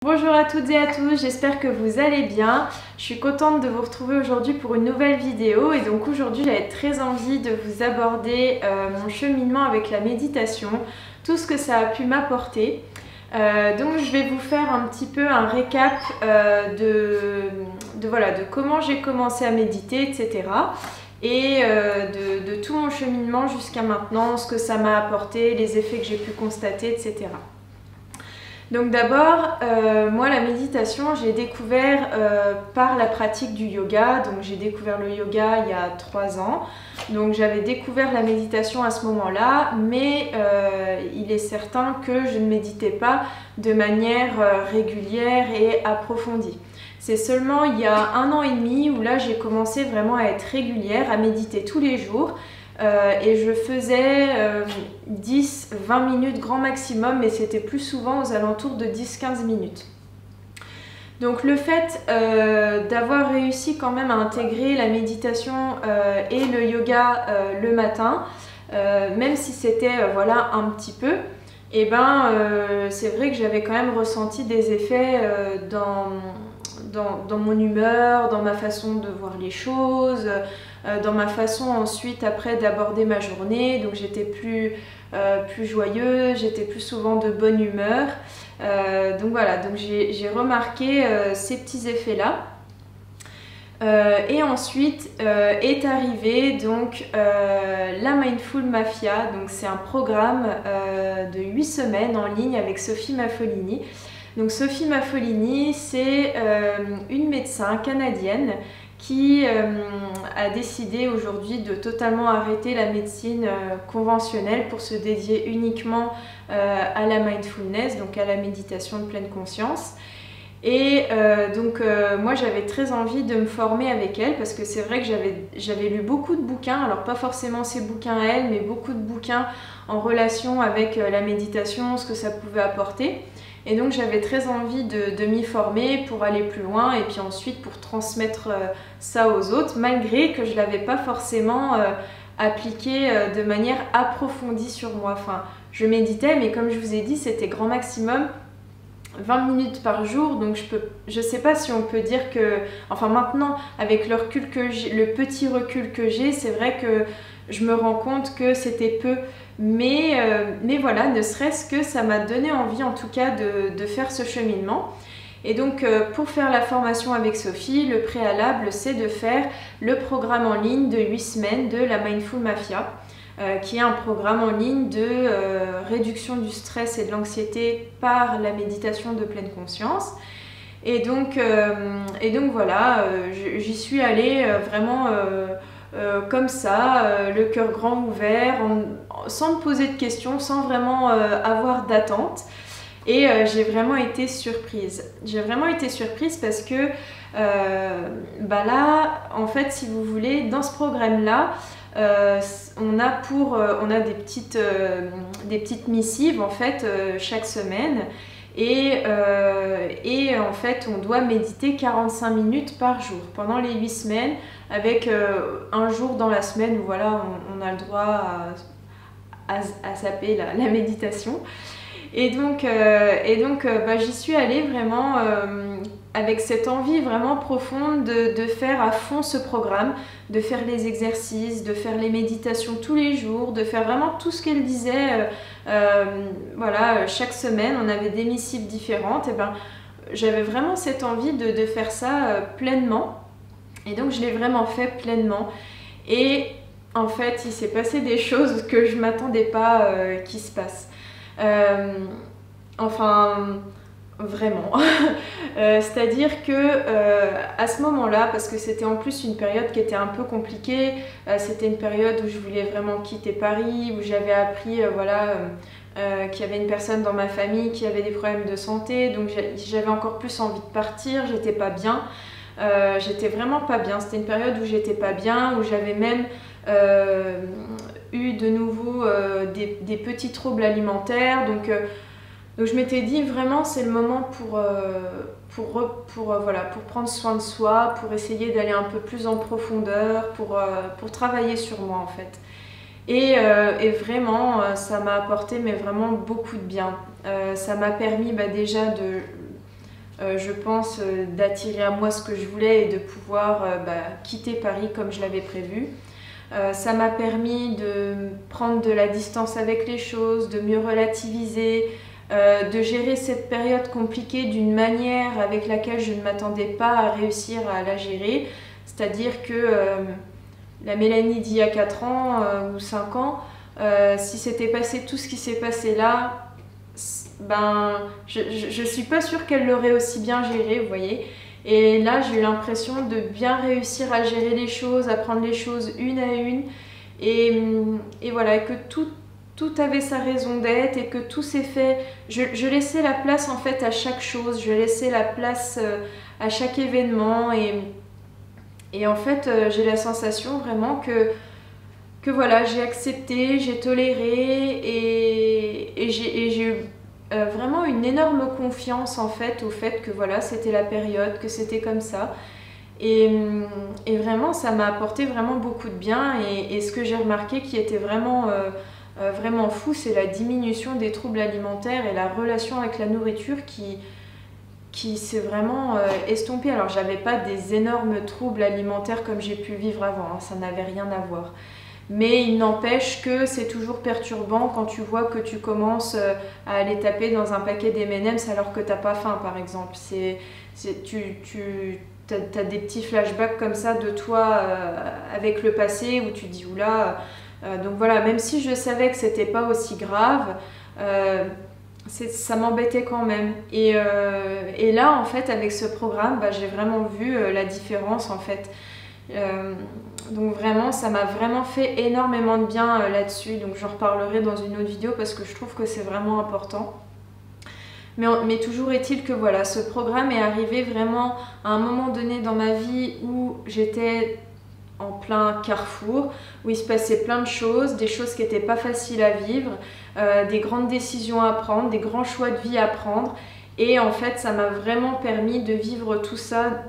Bonjour à toutes et à tous, j'espère que vous allez bien. Je suis contente de vous retrouver aujourd'hui pour une nouvelle vidéo et donc aujourd'hui j'avais très envie de vous aborder mon cheminement avec la méditation, tout ce que ça a pu m'apporter. Donc je vais vous faire un petit peu un récap de comment j'ai commencé à méditer, etc. Et de tout mon cheminement jusqu'à maintenant, ce que ça m'a apporté, les effets que j'ai pu constater, etc. Donc d'abord, moi la méditation, j'ai découvert par la pratique du yoga. Donc j'ai découvert le yoga il y a 3 ans. Donc j'avais découvert la méditation à ce moment-là, mais il est certain que je ne méditais pas de manière régulière et approfondie. C'est seulement il y a 1 an et demi où là j'ai commencé vraiment à être régulière, à méditer tous les jours. Et je faisais 10-20 minutes grand maximum, mais c'était plus souvent aux alentours de 10-15 minutes. Donc le fait d'avoir réussi quand même à intégrer la méditation et le yoga le matin, même si c'était voilà, un petit peu, et c'est vrai que j'avais quand même ressenti des effets dans mon humeur, dans ma façon de voir les choses, dans ma façon ensuite après d'aborder ma journée. Donc j'étais plus joyeuse, j'étais plus souvent de bonne humeur. Donc voilà, donc j'ai remarqué ces petits effets-là. Et ensuite est arrivé donc la Mindful Mafia. Donc c'est un programme de 8 semaines en ligne avec Sophie Maffolini. Donc Sophie Maffolini, c'est une médecin canadienne qui a décidé aujourd'hui de totalement arrêter la médecine conventionnelle pour se dédier uniquement à la mindfulness, donc à la méditation de pleine conscience. Et moi j'avais très envie de me former avec elle parce que c'est vrai que j'avais lu beaucoup de bouquins, alors pas forcément ces bouquins à elle, mais beaucoup de bouquins en relation avec la méditation, ce que ça pouvait apporter. Et donc j'avais très envie de m'y former pour aller plus loin et puis ensuite pour transmettre ça aux autres, malgré que je ne l'avais pas forcément appliqué de manière approfondie sur moi. Enfin, je méditais, mais comme je vous ai dit, c'était grand maximum 20 minutes par jour, donc je sais pas si on peut dire que, enfin maintenant avec le recul que le petit recul que j'ai, c'est vrai que je me rends compte que c'était peu, mais voilà, ne serait-ce que ça m'a donné envie en tout cas de faire ce cheminement. Et donc pour faire la formation avec Sophie, le préalable c'est de faire le programme en ligne de 8 semaines de la Mindful Mafia. Qui est un programme en ligne de réduction du stress et de l'anxiété par la méditation de pleine conscience. Et donc voilà, j'y suis allée vraiment comme ça, le cœur grand ouvert, sans me poser de questions, sans vraiment avoir d'attente. Et j'ai vraiment été surprise. J'ai vraiment été surprise parce que là, en fait, si vous voulez, dans ce programme-là, on a des petites missives en fait chaque semaine et en fait on doit méditer 45 minutes par jour pendant les 8 semaines avec un jour dans la semaine où voilà on a le droit à zapper la méditation. Et donc j'y suis allée vraiment avec cette envie vraiment profonde de faire à fond ce programme, de faire les exercices, de faire les méditations tous les jours, de faire vraiment tout ce qu'elle disait. Voilà, chaque semaine on avait des missives différentes. Et j'avais vraiment cette envie de faire ça pleinement. Et donc je l'ai vraiment fait pleinement. Et en fait il s'est passé des choses que je ne m'attendais pas qui se passent. Vraiment. C'est-à-dire que à ce moment-là, parce que c'était en plus une période qui était un peu compliquée, c'était une période où je voulais vraiment quitter Paris, où j'avais appris qu'il y avait une personne dans ma famille qui avait des problèmes de santé, donc j'avais encore plus envie de partir, j'étais pas bien. J'étais vraiment pas bien, c'était une période où j'étais pas bien, où j'avais même eu de nouveau des petits troubles alimentaires, donc je m'étais dit vraiment c'est le moment pour prendre soin de soi, pour essayer d'aller un peu plus en profondeur, pour travailler sur moi en fait. Et vraiment ça m'a apporté mais vraiment beaucoup de bien. Ça m'a permis déjà je pense, d'attirer à moi ce que je voulais et de pouvoir quitter Paris comme je l'avais prévu. Ça m'a permis de prendre de la distance avec les choses, de mieux relativiser, de gérer cette période compliquée d'une manière avec laquelle je ne m'attendais pas à réussir à la gérer. C'est-à-dire que la Mélanie d'il y a 4 ans ou 5 ans, si s'était passé tout ce qui s'est passé là, je suis pas sûre qu'elle l'aurait aussi bien géré, vous voyez. Et là, j'ai eu l'impression de bien réussir à gérer les choses, à prendre les choses une à une. Et voilà, que tout avait sa raison d'être et que tout s'est fait. Je laissais la place en fait à chaque chose, je laissais la place à chaque événement. Et en fait, j'ai la sensation vraiment que voilà, j'ai accepté, j'ai toléré et j'ai eu vraiment une énorme confiance en fait au fait que voilà, c'était la période, que c'était comme ça. Et vraiment, ça m'a apporté vraiment beaucoup de bien. Et ce que j'ai remarqué qui était vraiment, vraiment fou, c'est la diminution des troubles alimentaires et la relation avec la nourriture qui s'est vraiment estompée. Alors, j'avais pas des énormes troubles alimentaires comme j'ai pu vivre avant, hein, ça n'avait rien à voir. Mais il n'empêche que c'est toujours perturbant quand tu vois que tu commences à aller taper dans un paquet d'M&M's alors que t'as pas faim, par exemple. T'as des petits flashbacks comme ça de toi avec le passé où tu te dis oula. Donc voilà, même si je savais que c'était pas aussi grave, ça m'embêtait quand même. Et là, en fait, avec ce programme, j'ai vraiment vu la différence en fait. Donc vraiment, ça m'a vraiment fait énormément de bien là-dessus. Donc j'en reparlerai dans une autre vidéo parce que je trouve que c'est vraiment important. Mais toujours est-il que voilà, ce programme est arrivé vraiment à un moment donné dans ma vie où j'étais en plein carrefour, où il se passait plein de choses, des choses qui n'étaient pas faciles à vivre, des grandes décisions à prendre, des grands choix de vie à prendre. Et en fait, ça m'a vraiment permis de vivre tout ça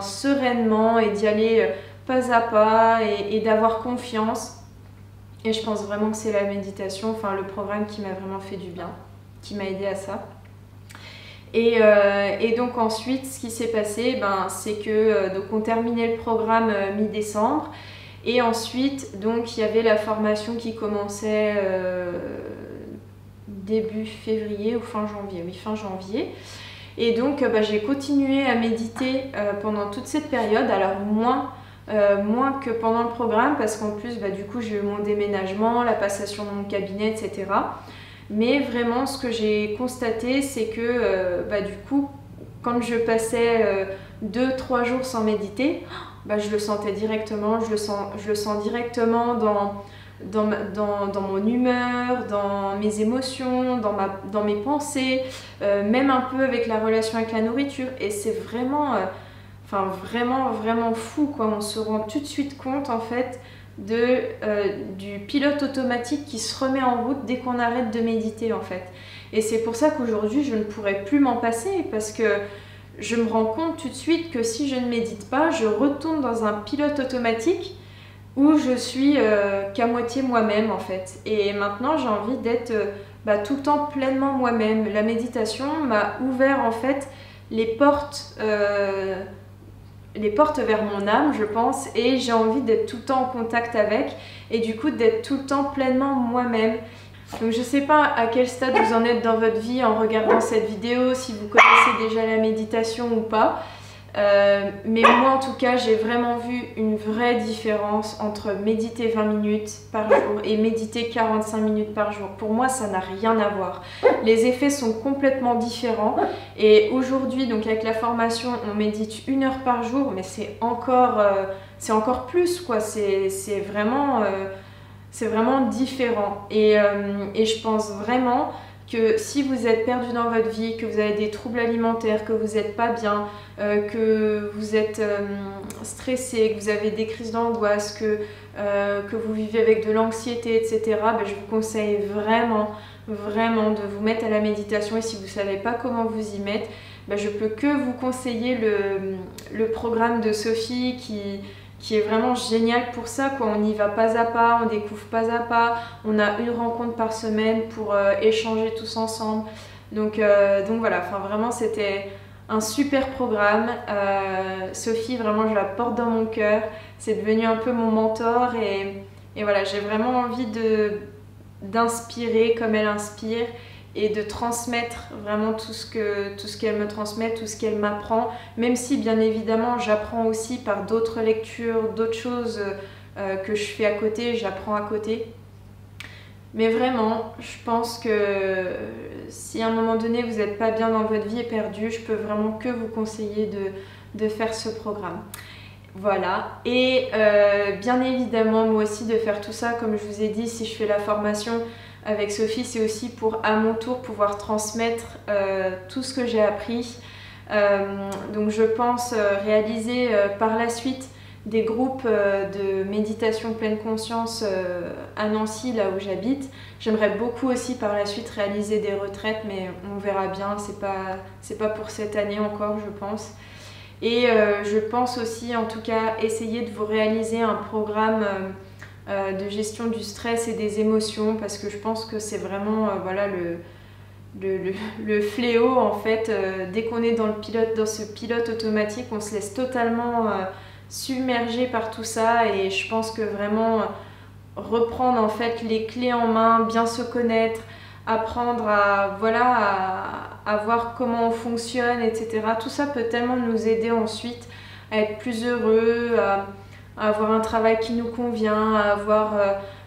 sereinement et d'y aller pas à pas et d'avoir confiance. Et je pense vraiment que c'est la méditation, enfin le programme qui m'a vraiment fait du bien, qui m'a aidé à ça. Et donc ensuite, ce qui s'est passé, c'est que donc on terminait le programme mi-décembre. Et ensuite, donc il y avait la formation qui commençait début février ou fin janvier. Oui, fin janvier. Et donc j'ai continué à méditer pendant toute cette période, alors moins que pendant le programme parce qu'en plus du coup j'ai eu mon déménagement, la passation de mon cabinet, etc. Mais vraiment ce que j'ai constaté c'est que du coup quand je passais 2-3 jours sans méditer, je le sentais directement, je le sens directement dans mon humeur, dans mes émotions, dans mes pensées, même un peu avec la relation avec la nourriture. Et c'est vraiment, vraiment fou, quoi. On se rend tout de suite compte, en fait, du pilote automatique qui se remet en route dès qu'on arrête de méditer, en fait. Et c'est pour ça qu'aujourd'hui, je ne pourrais plus m'en passer, parce que je me rends compte tout de suite que si je ne médite pas, je retourne dans un pilote automatique où je suis qu'à moitié moi-même en fait. Et maintenant j'ai envie d'être tout le temps pleinement moi-même. La méditation m'a ouvert en fait les portes vers mon âme, je pense, et j'ai envie d'être tout le temps en contact avec et du coup d'être tout le temps pleinement moi-même. Donc je sais pas à quel stade vous en êtes dans votre vie en regardant cette vidéo, si vous connaissez déjà la méditation ou pas. Mais moi en tout cas j'ai vraiment vu une vraie différence entre méditer 20 minutes par jour et méditer 45 minutes par jour. Pour moi ça n'a rien à voir, les effets sont complètement différents. Et aujourd'hui donc avec la formation on médite 1 heure par jour, mais c'est encore plus quoi, c'est vraiment différent. Et je pense vraiment que si vous êtes perdu dans votre vie, que vous avez des troubles alimentaires, que vous n'êtes pas bien, que vous êtes stressé, que vous avez des crises d'angoisse, que vous vivez avec de l'anxiété, etc., je vous conseille vraiment de vous mettre à la méditation. Et si vous ne savez pas comment vous y mettre, je peux que vous conseiller le programme de Sophie qui est vraiment génial pour ça, quoi. On y va pas à pas, on découvre pas à pas, on a une rencontre par semaine pour échanger tous ensemble. Donc voilà, enfin vraiment c'était un super programme. Sophie, vraiment je la porte dans mon cœur, c'est devenu un peu mon mentor et voilà, j'ai vraiment envie d'inspirer comme elle inspire et de transmettre vraiment tout ce qu'elle me transmet, tout ce qu'elle m'apprend, même si bien évidemment j'apprends aussi par d'autres lectures, d'autres choses que je fais à côté, j'apprends à côté. Mais vraiment, je pense que si à un moment donné vous n'êtes pas bien dans votre vie et perdu, je peux vraiment que vous conseiller de faire ce programme. Voilà, et bien évidemment moi aussi de faire tout ça, comme je vous ai dit, si je fais la formation avec Sophie, c'est aussi pour à mon tour pouvoir transmettre tout ce que j'ai appris. Donc je pense réaliser par la suite des groupes de méditation pleine conscience à Nancy, là où j'habite. J'aimerais beaucoup aussi par la suite réaliser des retraites, mais on verra bien, c'est pas pour cette année encore, je pense. Et je pense aussi, en tout cas, essayer de vous réaliser un programme de gestion du stress et des émotions, parce que je pense que c'est vraiment voilà, le fléau en fait. Dès qu'on est dans ce pilote automatique, on se laisse totalement submerger par tout ça, et je pense que vraiment reprendre en fait les clés en main, bien se connaître, apprendre à, voilà, à voir comment on fonctionne, etc. Tout ça peut tellement nous aider ensuite à être plus heureux, à avoir un travail qui nous convient, à avoir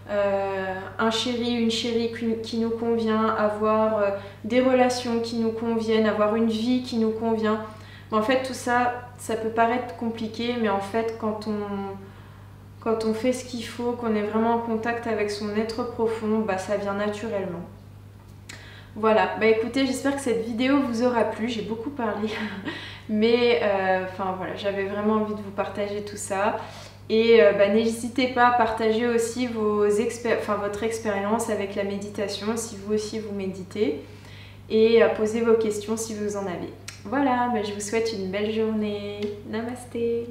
un chéri, une chérie qui nous convient, avoir des relations qui nous conviennent, avoir une vie qui nous convient. Mais en fait, tout ça, ça peut paraître compliqué, mais en fait, quand on fait ce qu'il faut, qu'on est vraiment en contact avec son être profond, bah, ça vient naturellement. Voilà, bah écoutez, j'espère que cette vidéo vous aura plu, j'ai beaucoup parlé, mais enfin voilà, j'avais vraiment envie de vous partager tout ça. Et bah, n'hésitez pas à partager aussi votre expérience avec la méditation, si vous aussi vous méditez, et à poser vos questions si vous en avez. Voilà, bah, je vous souhaite une belle journée. Namasté.